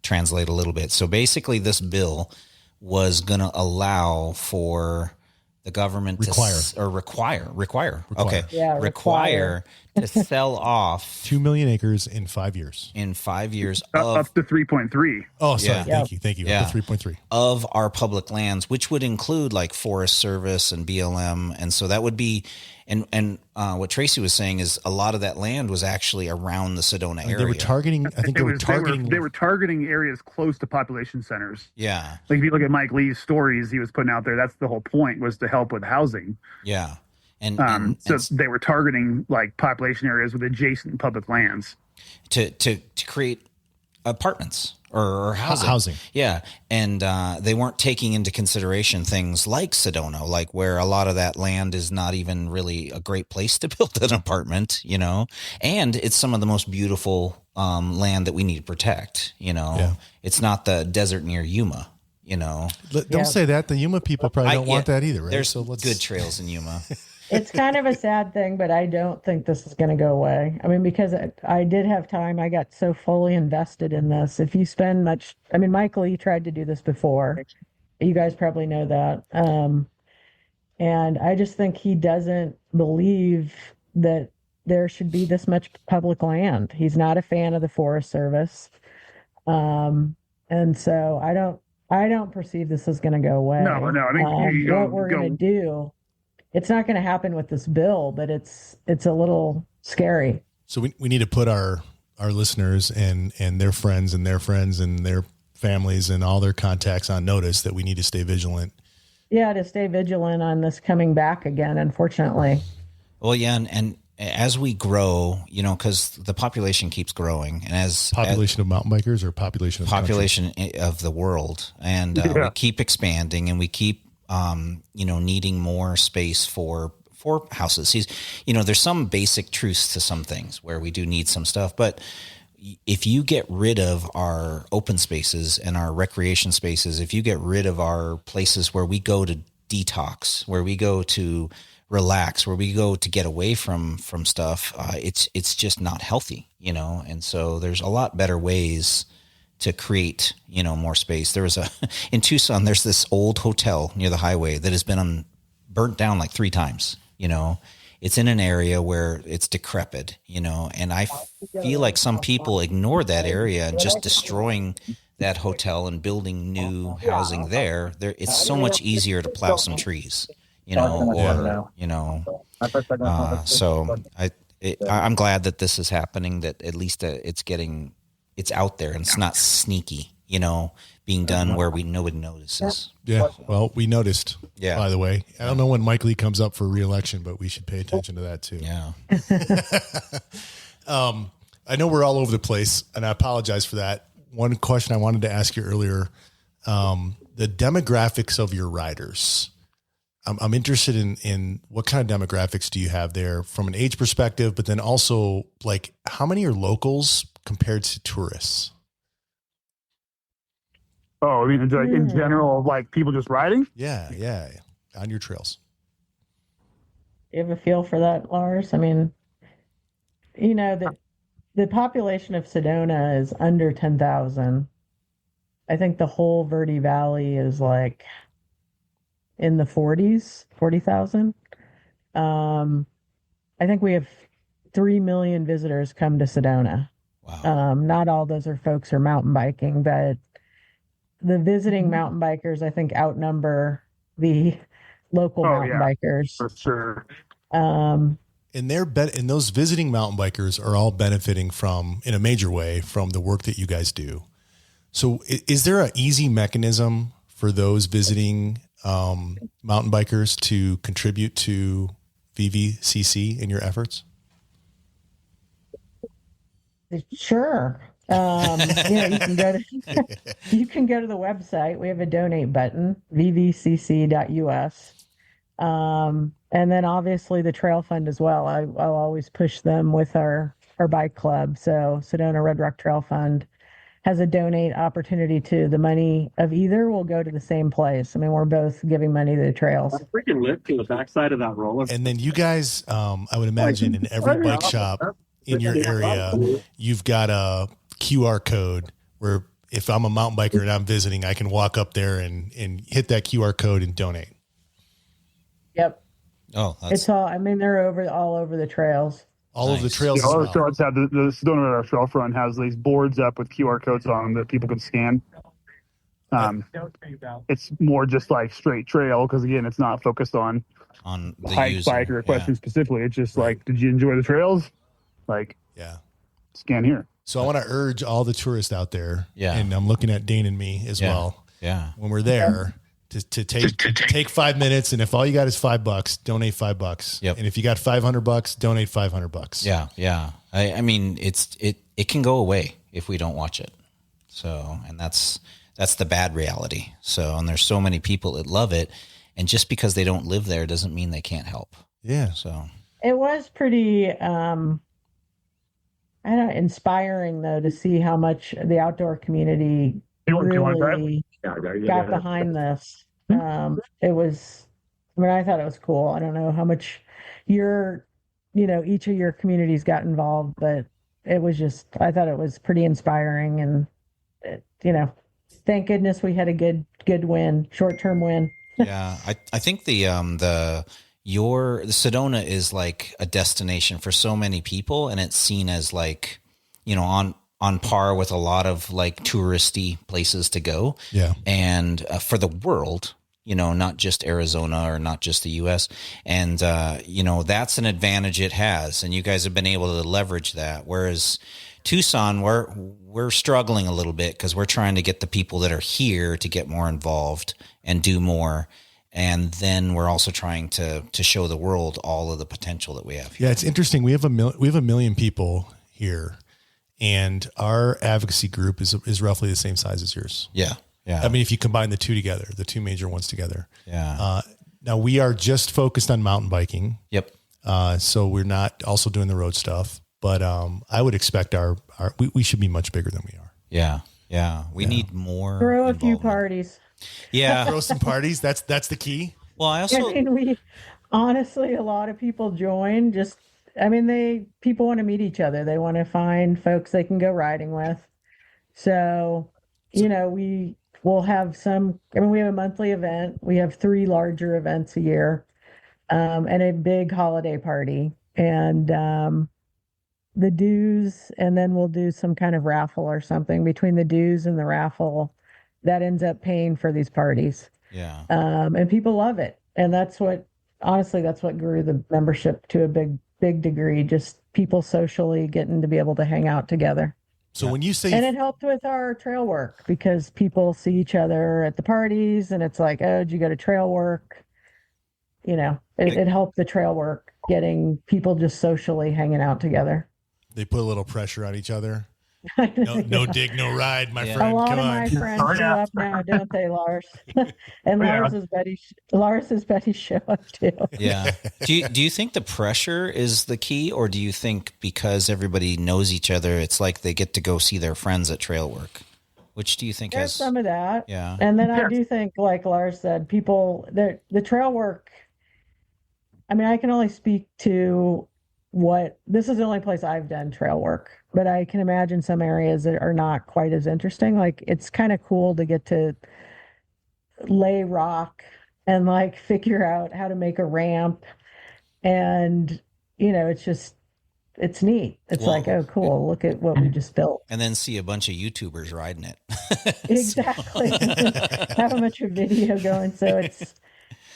translate a little bit. So basically, this bill was going to allow for the government require to sell off 2 million acres in 5 years. Up to 3.3. Oh, sorry. Thank you. Yeah. Up to 3.3 of our public lands, which would include like Forest Service and BLM, and so that would be. And what Tracy was saying is a lot of that land was actually around the Sedona area. They were targeting. I think they were targeting areas close to population centers. Yeah, like if you look at Mike Lee's stories he was putting out there, that's the whole point, was to help with housing. Yeah, so they were targeting like population areas with adjacent public lands to create apartments or housing. Yeah. And they weren't taking into consideration things like Sedona, like where a lot of that land is not even really a great place to build an apartment, and it's some of the most beautiful land that we need to protect. It's not the desert near Yuma. Don't say that. The Yuma people probably don't want that either, right? There's good trails in Yuma. It's kind of a sad thing, but I don't think this is going to go away. I mean, because I did have time. I got so fully invested in this. If you spend much, I mean, Michael, you tried to do this before. You guys probably know that. And I just think he doesn't believe that there should be this much public land. He's not a fan of the Forest Service. And so I don't perceive this is going to go away. No. I mean, what we're going to do, it's not going to happen with this bill, but it's a little scary. So we need to put our listeners and their friends and their friends and their families and all their contacts on notice that we need to stay vigilant. Yeah, to stay vigilant on this coming back again, unfortunately. Well, yeah, and as we grow, because the population keeps growing, and as population of mountain bikers or population of the world, and we keep expanding, and we keep needing more space for houses. There's some basic truths to some things where we do need some stuff, but if you get rid of our open spaces and our recreation spaces, if you get rid of our places where we go to detox, where we go to relax, where we go to get away from stuff, it's just not healthy, and so there's a lot better ways to create, more space. There was in Tucson, there's this old hotel near the highway that has been burnt down like 3 times, It's in an area where it's decrepit, and I feel like some people ignore that area and just destroying that hotel and building new housing there. It's so much easier to plow some trees, so I'm glad that this is happening, that at least it's getting it's out there and it's not sneaky, being done where nobody notices. Yeah. Well, we noticed, by the way. I don't know when Mike Lee comes up for re-election, but we should pay attention to that too. Yeah. I know we're all over the place, and I apologize for that. One question I wanted to ask you earlier, the demographics of your riders. I'm interested in what kind of demographics do you have there from an age perspective, but then also like how many are locals compared to tourists? Oh, I mean, like in general, like people just riding? Yeah. On your trails. You have a feel for that, Lars? I mean, the population of Sedona is under 10,000. I think the whole Verde Valley is like in the 40,000. I think we have 3 million visitors come to Sedona. Wow. Not all those are folks who are mountain biking, but the visiting mountain bikers, I think, outnumber the local mountain bikers. For sure. And those visiting mountain bikers are all benefiting from, in a major way, from the work that you guys do. So is there an easy mechanism for those visiting mountain bikers to contribute to VVCC in your efforts? Sure. You can go to the website. We have a donate button, vvcc.us. And then obviously the trail fund as well. I'll always push them with our bike club. So Sedona Red Rock Trail Fund has a donate opportunity to the money of either will go to the same place. I mean, we're both giving money to the trails. A freaking lift to the backside of that roller. And then you guys, I would imagine in every bike shop in your area, you've got a QR code where if I'm a mountain biker and I'm visiting, I can walk up there and hit that QR code and donate. Yep. Oh, it's all, I mean, they're all over the trails. All of the trails. All the trails have the Sedona Red Rock Trail Front has these boards up with QR codes on them that people can scan. It's more just like straight trail because again, it's not focused on the hike, user. bike, or a question specifically. It's just like, did you enjoy the trails? Like, scan here. So I want to urge all the tourists out there, and I'm looking at Dane and me as well. Yeah, when we're there, to take 5 minutes, and if all you got is $5, donate $5. Yep. And if you got $500, donate $500. Yeah. I mean, it can go away if we don't watch it. So, and that's the bad reality. So, and there's so many people that love it, and just because they don't live there doesn't mean they can't help. Yeah. So it was pretty, inspiring though to see how much the outdoor community really got behind this. It was, I thought it was cool. I don't know how much each of your communities got involved, but it was I thought it was pretty inspiring, and thank goodness we had a good win, short-term win. Yeah. I think the Sedona is like a destination for so many people, and it's seen as like, on par with a lot of like touristy places to go. Yeah. And for the world, not just Arizona or not just the US. And, that's an advantage it has. And you guys have been able to leverage that. Whereas Tucson, we're struggling a little bit because we're trying to get the people that are here to get more involved and do more. And then we're also trying to show the world all of the potential that we have here. Yeah, it's interesting. We have a million people here, and our advocacy group is roughly the same size as yours. Yeah. I mean, if you combine the two together, the two major ones together. Yeah. Now we are just focused on mountain biking. Yep. So we're not also doing the road stuff, but I would expect we should be much bigger than we are. Yeah. We need more. Throw a few parties. Yeah. Throw some parties. That's the key. Well, we honestly, a lot of people join people want to meet each other. They want to find folks they can go riding with. So, we will have we have a monthly event. We have 3 larger events a year, and a big holiday party, and the dues, and then we'll do some kind of raffle or something between the dues and the raffle that ends up paying for these parties. Yeah. And people love it. And that's what grew the membership to a big degree, just people socially getting to be able to hang out together. So when you say, and it helped with our trail work because people see each other at the parties and it's like, oh, did you go to trail work? You know, it helped the trail work, getting people just socially hanging out together. they put a little pressure on each other. No dig, no ride, my friend. A lot Come of on. my friends show up now, don't they, Lars? And Lars is Betty's show up too. Yeah. Do you think the pressure is the key, or do you think because everybody knows each other, it's like they get to go see their friends at trail work? Which do you think There's some of that. Yeah. And then I do think, like Lars said, people, the trail work, I mean, I can only speak to this is the only place I've done trail work, but I can imagine some areas that are not quite as interesting. Like, it's kind of cool to get to lay rock and like figure out how to make a ramp. And, you know, it's neat. It's like, oh, cool. Look at what we just built. And then see a bunch of YouTubers riding it. Exactly. Have a bunch of video going. So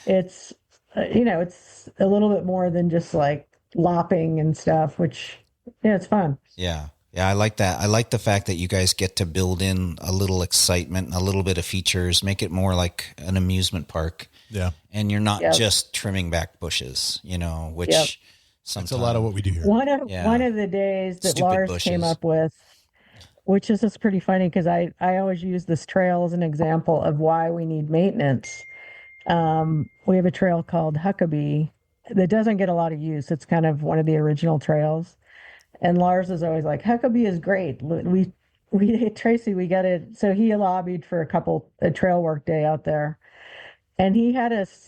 it's you know, it's a little bit more than just like lopping and stuff, which, yeah, it's fun. Yeah. Yeah. I like that. I like the fact that you guys get to build in a little excitement, a little bit of features, make it more like an amusement park. Yeah. And you're not just trimming back bushes, you know, which sometimes that's a lot of what we do here. One of the days that Stupid Lars bushes. came up with, which is just pretty funny because I always use this trail as an example of why we need maintenance. We have a trail called Huckabee that doesn't get a lot of use. It's kind of one of the original trails. And Lars is always like, Huckabee is great. Tracy, we got it. So he lobbied for a trail work day out there. And he had us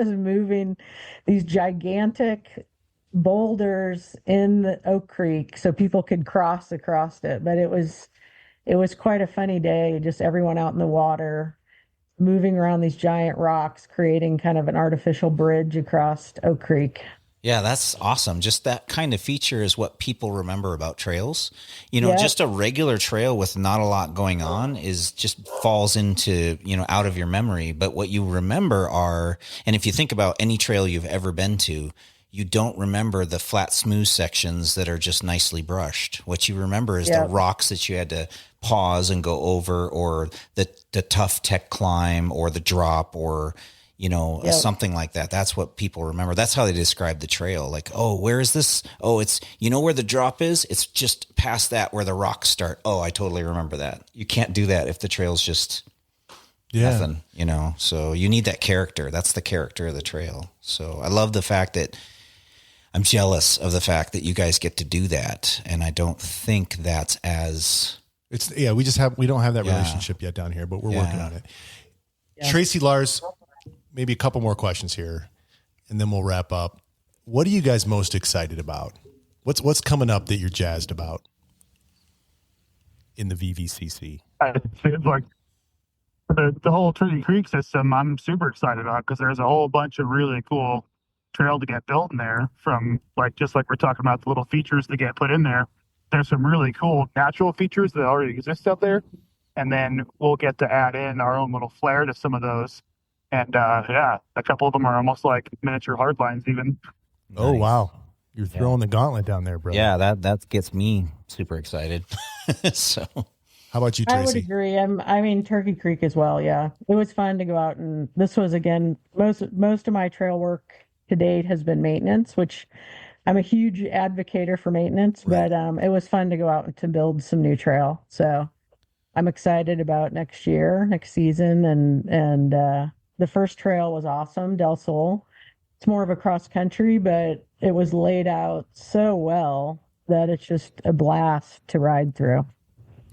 moving these gigantic boulders in the Oak Creek so people could cross across it. But it was quite a funny day, just everyone out in the water, moving around these giant rocks, creating kind of an artificial bridge across Oak Creek. Yeah, that's awesome. Just that kind of feature is what people remember about trails. You know, just a regular trail with not a lot going on is just falls into, you know, out of your memory. But what you remember and if you think about any trail you've ever been to, you don't remember the flat, smooth sections that are just nicely brushed. What you remember is the rocks that you had to pause and go over, or the tough tech climb, or the drop, or, you know, something like that. That's what people remember. That's how they describe the trail. Like, oh, where is this? Oh, it's, you know where the drop is? It's just past that where the rocks start. Oh, I totally remember that. You can't do that if the trail's just nothing, you know? So you need that character. That's the character of the trail. So I love the fact that I'm jealous of the fact that you guys get to do that. And I don't think that's as... we don't have that relationship yet down here, but we're working on it. Yeah. Tracy, Lars, maybe a couple more questions here, and then we'll wrap up. What are you guys most excited about? What's coming up that you're jazzed about in the VVCC? I think like the whole Trinity Creek system, I'm super excited about because there's a whole bunch of really cool trail to get built in there, from just like we're talking about the little features that get put in there. There's some really cool natural features that already exist out there. And then we'll get to add in our own little flair to some of those. And a couple of them are almost like miniature hardlines even. Oh, wow. You're throwing the gauntlet down there, bro. Yeah, that gets me super excited. So how about you, Tracy? I would agree. I mean, Turkey Creek as well. Yeah, it was fun to go out, and this was, again, most of my trail work to date has been maintenance, which I'm a huge advocator for maintenance, but it was fun to go out and to build some new trail. So I'm excited about next season. And the first trail was awesome, Del Sol. It's more of a cross country, but it was laid out so well that it's just a blast to ride through.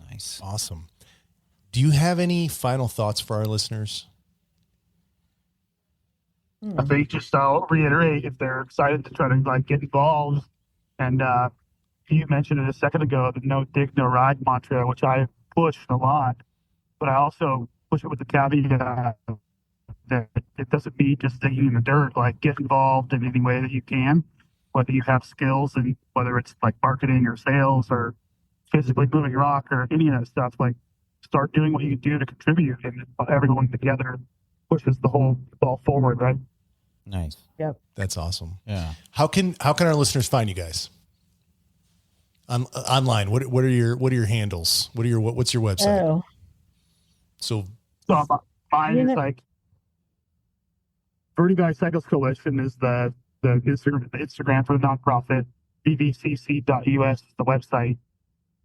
Nice. Awesome. Do you have any final thoughts for our listeners? I think just I'll reiterate, if they're excited to try to get involved, and you mentioned it a second ago, the no dig, no ride mantra, which I push a lot, but I also push it with the caveat that it doesn't mean just digging in the dirt. Get involved in any way that you can, whether you have skills, and whether it's marketing or sales or physically moving rock or any of that stuff. Start doing what you can do to contribute, and everyone together pushes the whole ball forward, right? Nice. Yep. That's awesome. Yeah. How can our listeners find you guys? Online? What are your handles? What's your website? Oh, So mine is like Verde Valley Cyclists Coalition is the Instagram for the nonprofit. VVCC.us is the website.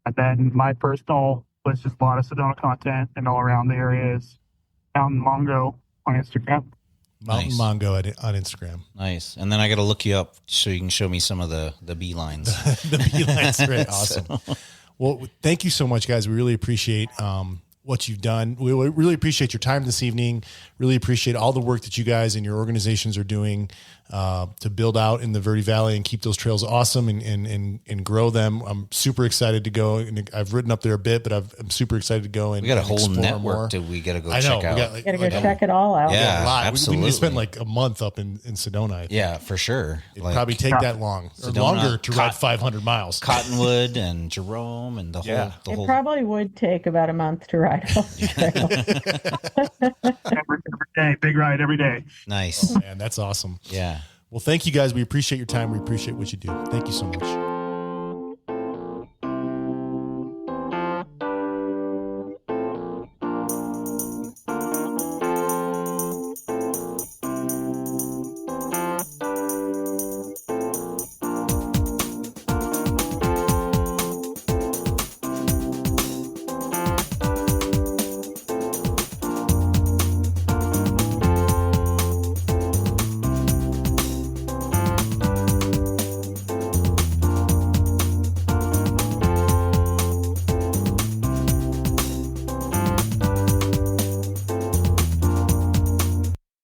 And then my personal was just a lot of Sedona content and all around the areas. Mountain Mongo on Instagram. Mountain Nice. Mongo on Instagram. Nice. And then I got to look you up so you can show me some of the beelines. The beeline's great. Awesome. Well, thank you so much, guys. We really appreciate what you've done. We really appreciate your time this evening. Really appreciate all the work that you guys and your organizations are doing to build out in the Verde Valley and keep those trails awesome and grow them. I'm super excited to go. And I've ridden up there a bit, but I'm super excited to go and We got a whole explore network more. that we got to go I know. check out. gotta go check it all out. Yeah. A lot. Absolutely. We need to spend like a month up in Sedona. I think. Yeah, for sure. It'd probably take that long or Sedona, longer to ride 500 miles. Cottonwood and Jerome and the Yeah. whole. It probably would take about a month to ride all the trails. Every day, big ride every day. Nice. Man, that's awesome. Yeah. Well, thank you guys. We appreciate your time. We appreciate what you do. Thank you so much.